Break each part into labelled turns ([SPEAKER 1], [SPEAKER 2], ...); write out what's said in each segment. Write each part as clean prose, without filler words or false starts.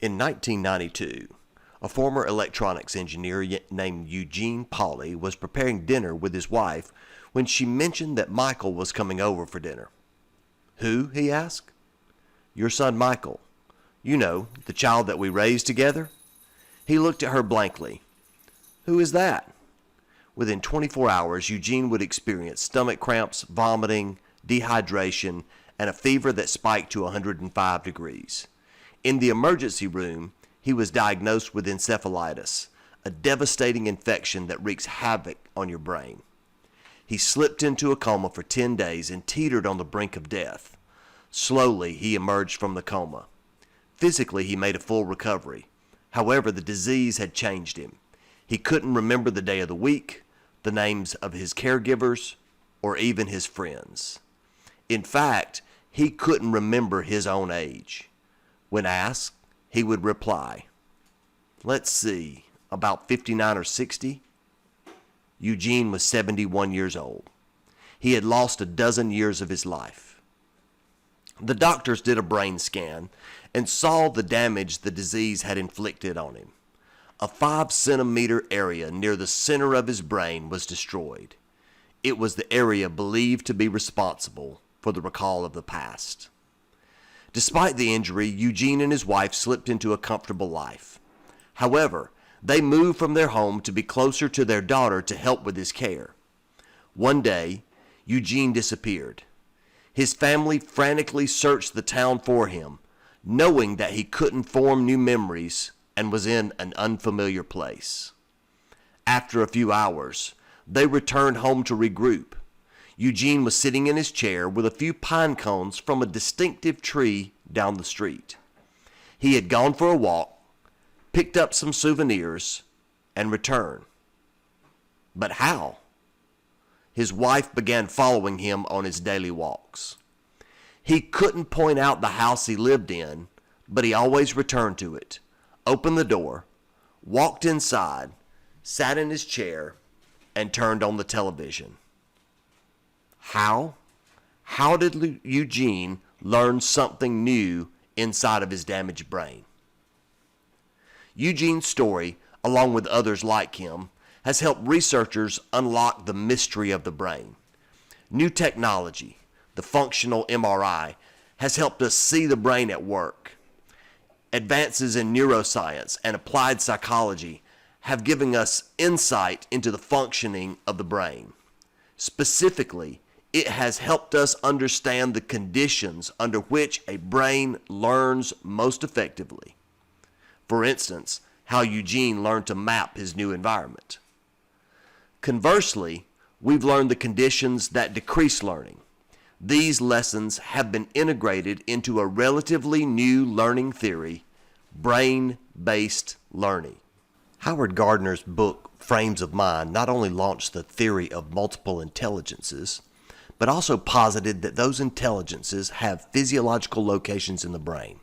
[SPEAKER 1] In 1992, a former electronics engineer named Eugene Pauly was preparing dinner with his wife when she mentioned that Michael was coming over for dinner. "Who?" he asked. "Your son Michael. You know, the child that we raised together?" He looked at her blankly. "Who is that?" Within 24 hours, Eugene would experience stomach cramps, vomiting, dehydration, and a fever that spiked to 105 degrees. In the emergency room, he was diagnosed with encephalitis, a devastating infection that wreaks havoc on your brain. He slipped into a coma for 10 days and teetered on the brink of death. Slowly, he emerged from the coma. Physically, he made a full recovery. However, the disease had changed him. He couldn't remember the day of the week, the names of his caregivers, or even his friends. In fact, he couldn't remember his own age. When asked, he would reply, "Let's see, about 59 or 60? Eugene was 71 years old. He had lost a dozen years of his life. The doctors did a brain scan and saw the damage the disease had inflicted on him. A 5-centimeter area near the center of his brain was destroyed. It was the area believed to be responsible for the recall of the past. Despite the injury, Eugene and his wife slipped into a comfortable life. However, they moved from their home to be closer to their daughter to help with his care. One day, Eugene disappeared. His family frantically searched the town for him, knowing that he couldn't form new memories and was in an unfamiliar place. After a few hours, they returned home to regroup. Eugene was sitting in his chair with a few pine cones from a distinctive tree down the street. He had gone for a walk, picked up some souvenirs, and returned. But how? His wife began following him on his daily walks. He couldn't point out the house he lived in, but he always returned to it, opened the door, walked inside, sat in his chair, and turned on the television. How? How did Eugene learn something new inside of his damaged brain? Eugene's story, along with others like him, has helped researchers unlock the mystery of the brain. New technology, the functional MRI, has helped us see the brain at work. Advances in neuroscience and applied psychology have given us insight into the functioning of the brain. Specifically, it has helped us understand the conditions under which a brain learns most effectively. For instance, how Eugene learned to map his new environment. Conversely, we've learned the conditions that decrease learning. These lessons have been integrated into a relatively new learning theory, brain-based learning. Howard Gardner's book, Frames of Mind, not only launched the theory of multiple intelligences, but also posited that those intelligences have physiological locations in the brain.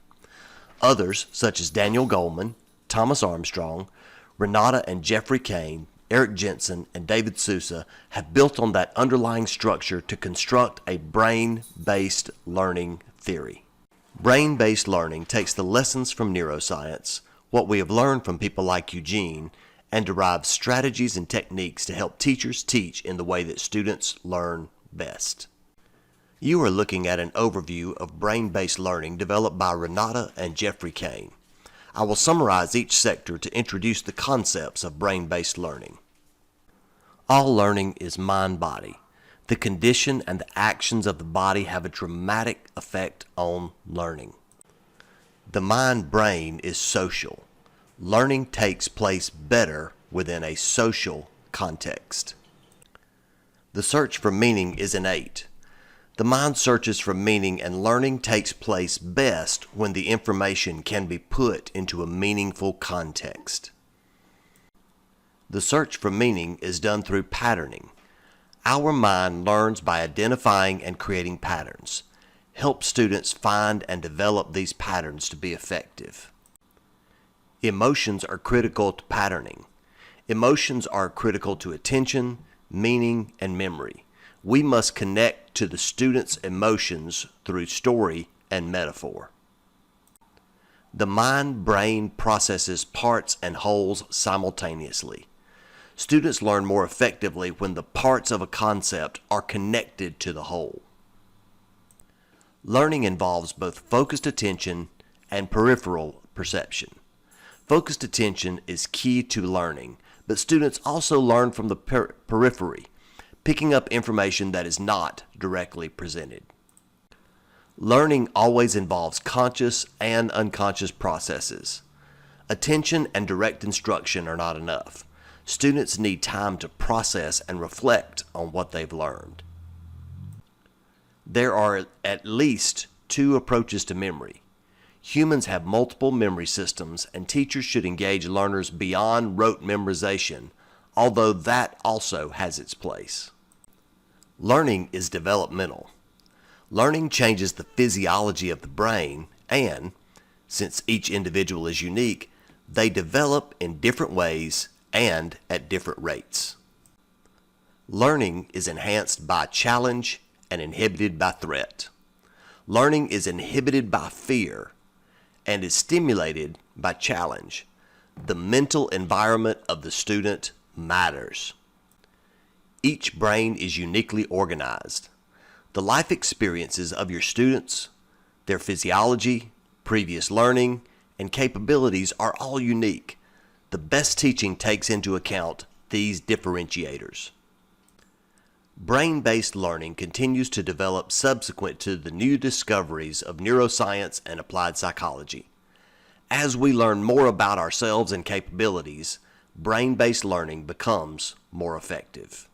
[SPEAKER 1] Others, such as Daniel Goleman, Thomas Armstrong, Renata and Jeffrey Kane, Eric Jensen, and David Sousa, have built on that underlying structure to construct a brain-based learning theory. Brain-based learning takes the lessons from neuroscience, what we have learned from people like Eugene, and derives strategies and techniques to help teachers teach in the way that students learn best. You are looking at an overview of brain-based learning developed by Renata and Jeffrey Kane. I will summarize each sector to introduce the concepts of brain-based learning. All learning is mind-body. The condition and the actions of the body have a dramatic effect on learning. The mind-brain is social. Learning takes place better within a social context. The search for meaning is innate. The mind searches for meaning, and learning takes place best when the information can be put into a meaningful context. The search for meaning is done through patterning. Our mind learns by identifying and creating patterns. Help students find and develop these patterns to be effective. Emotions are critical to patterning. Emotions are critical to attention, meaning, and memory. We must connect to the student's emotions through story and metaphor. The mind-brain processes parts and wholes simultaneously. Students learn more effectively when the parts of a concept are connected to the whole. Learning involves both focused attention and peripheral perception. Focused attention is key to learning, but students also learn from the periphery, picking up information that is not directly presented. Learning always involves conscious and unconscious processes. Attention and direct instruction are not enough. Students need time to process and reflect on what they've learned. There are at least two approaches to memory. Humans have multiple memory systems, and teachers should engage learners beyond rote memorization, although that also has its place. Learning is developmental. Learning changes the physiology of the brain, and, since each individual is unique, they develop in different ways and at different rates. Learning is enhanced by challenge and inhibited by threat. Learning is inhibited by fear and is stimulated by challenge. The mental environment of the student matters. Each brain is uniquely organized. The life experiences of your students, their physiology, previous learning, and capabilities are all unique. The best teaching takes into account these differentiators. Brain-based learning continues to develop subsequent to the new discoveries of neuroscience and applied psychology. As we learn more about ourselves and capabilities, brain-based learning becomes more effective.